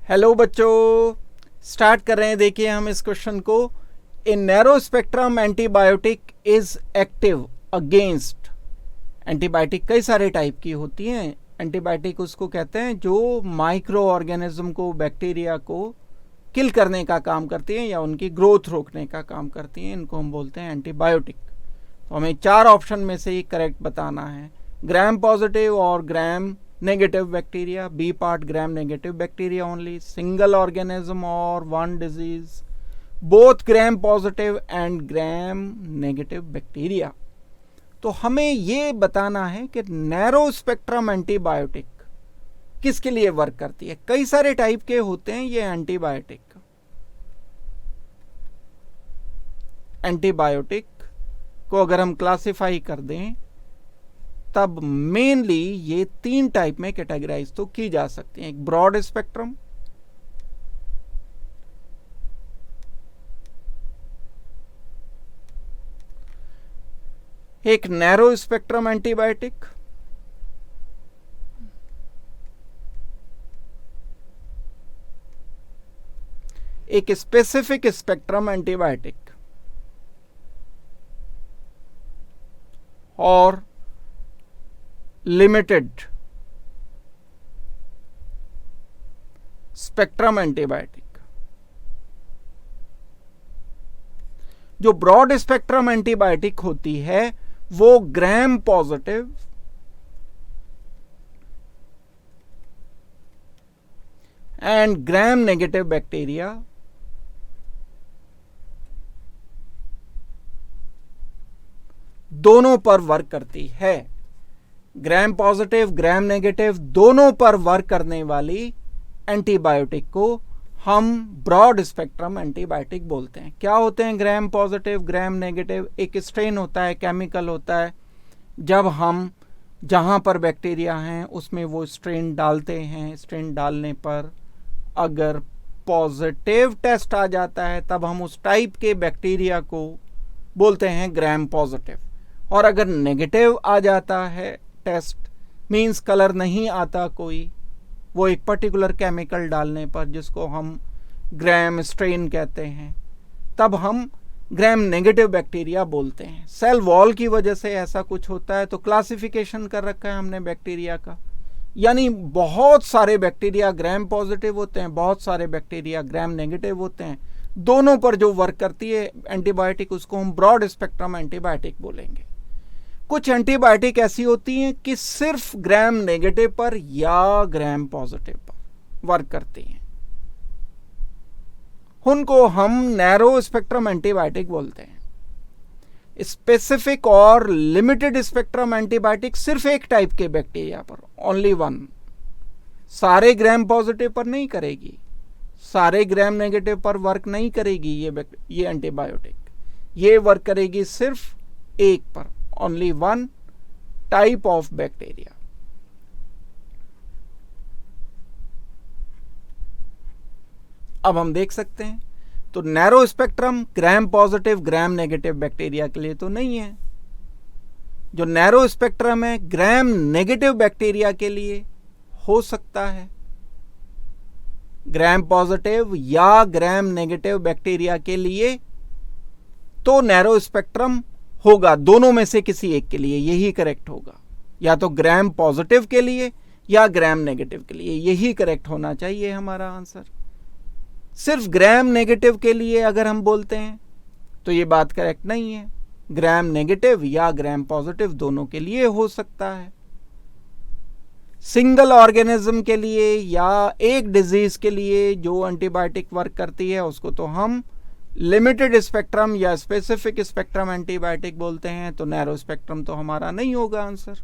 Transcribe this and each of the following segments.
Hello बच्चों, start कर रहे हैं। देखिए हम इस क्वेश्चन को, a narrow spectrum antibiotic is active against. Antibiotic कई सारे टाइप की होती हैं। एंटीबायोटिक उसको कहते हैं जो माइक्रो ऑर्गेनिज्म को, बैक्टीरिया को किल करने का काम करती हैं या उनकी ग्रोथ रोकने का काम करती हैं। इनको हम बोलते हैं एंटीबायोटिक। तो हमें चार ऑप्शन में से ही करेक्ट बताना है, ग्राम पॉजिटिव और gram negative bacteria, B part gram negative bacteria only, single organism और one disease, both gram positive and gram negative bacteria. तो हमें ये बताना है कि नैरो स्पेक्ट्रम एंटीबायोटिक किसके लिए वर्क करती है। कई सारे टाइप के होते हैं ये एंटीबायोटिक। एंटीबायोटिक को अगर हम क्लासिफाई कर दें तब मेनली ये तीन टाइप में कैटेगराइज तो की जा सकती हैं। एक ब्रॉड स्पेक्ट्रम, एक नैरो स्पेक्ट्रम एंटीबायोटिक, एक स्पेसिफिक स्पेक्ट्रम एंटीबायोटिक और लिमिटेड स्पेक्ट्रम एंटीबायोटिक। जो ब्रॉड स्पेक्ट्रम एंटीबायोटिक होती है वो ग्राम positive and gram negative bacteria दोनों पर वर्क करती है। ग्राम पॉजिटिव, ग्राम नेगेटिव दोनों पर वर्क करने वाली एंटीबायोटिक को हम ब्रॉड स्पेक्ट्रम एंटीबायोटिक बोलते हैं। क्या होते हैं ग्राम पॉजिटिव, ग्राम नेगेटिव? एक स्ट्रेन होता है, केमिकल होता है। जब हम जहां पर बैक्टीरिया हैं उसमें वो स्ट्रेन डालते हैं, स्ट्रेन डालने पर अगर पॉजिटिव टेस्ट आ जाता है तब हम उस टाइप के बैक्टीरिया को बोलते हैं ग्राम पॉजिटिव। और अगर नेगेटिव आ जाता है टेस्ट, मींस कलर नहीं आता कोई, वो एक पर्टिकुलर केमिकल डालने पर जिसको हम ग्राम स्ट्रेन कहते हैं, तब हम ग्राम नेगेटिव बैक्टीरिया बोलते हैं। सेल वॉल की वजह से ऐसा कुछ होता है तो क्लासिफिकेशन कर रखा है हमने बैक्टीरिया का, यानी बहुत सारे बैक्टीरिया ग्राम पॉजिटिव होते हैं, बहुत सारे बैक्टीरिया ग्राम नेगेटिव होते हैं। दोनों पर जो वर्क करती है एंटीबायोटिक उसको हम ब्रॉड स्पेक्ट्रम एंटीबायोटिक बोलेंगे। कुछ एंटीबायोटिक ऐसी होती हैं कि सिर्फ ग्राम नेगेटिव पर या ग्राम पॉजिटिव पर वर्क करती हैं, उनको हम नैरो स्पेक्ट्रम एंटीबायोटिक बोलते हैं। स्पेसिफिक और लिमिटेड स्पेक्ट्रम एंटीबायोटिक सिर्फ एक टाइप के बैक्टीरिया पर, ओनली वन। सारे ग्राम पॉजिटिव पर नहीं करेगी, सारे ग्राम नेगेटिव पर वर्क नहीं करेगी ये एंटीबायोटिक। ये वर्क करेगी सिर्फ एक पर, only one type of bacteria. अब हम देख सकते हैं तो narrow spectrum gram positive gram negative bacteria के लिए तो नहीं है। जो नैरो स्पेक्ट्रम है ग्राम नेगेटिव बैक्टीरिया के लिए हो सकता है। ग्राम पॉजिटिव या ग्राम नेगेटिव बैक्टीरिया के लिए तो नैरो स्पेक्ट्रम होगा, दोनों में से किसी एक के लिए यही करेक्ट होगा। या तो ग्राम पॉजिटिव के लिए या ग्राम नेगेटिव के लिए, यही करेक्ट होना चाहिए हमारा आंसर। सिर्फ ग्राम नेगेटिव के लिए अगर हम बोलते हैं तो ये बात करेक्ट नहीं है। ग्राम नेगेटिव या ग्राम पॉजिटिव दोनों के लिए हो सकता है। सिंगल ऑर्गेनिज्म के लिए या एक डिजीज के लिए जो एंटीबायोटिक वर्क करती है उसको तो हम लिमिटेड स्पेक्ट्रम या स्पेसिफिक स्पेक्ट्रम एंटीबायोटिक बोलते हैं। तो नैरो स्पेक्ट्रम तो हमारा नहीं होगा answer.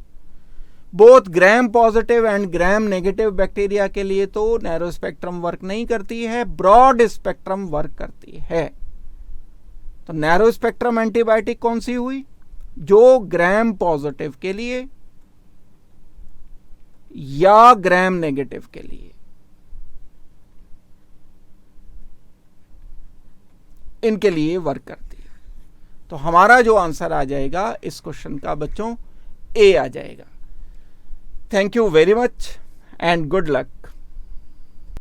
Both gram positive and gram negative bacteria के लिए तो नैरो स्पेक्ट्रम वर्क नहीं करती है, ब्रॉड स्पेक्ट्रम वर्क करती है। तो नैरो स्पेक्ट्रम एंटीबायोटिक कौन सी हुई? जो ग्राम पॉजिटिव के लिए या ग्राम नेगेटिव के लिए, इनके लिए वर्क करती है। तो हमारा जो आंसर आ जाएगा इस क्वेश्चन का बच्चों, ए आ जाएगा। Thank you very much and good luck.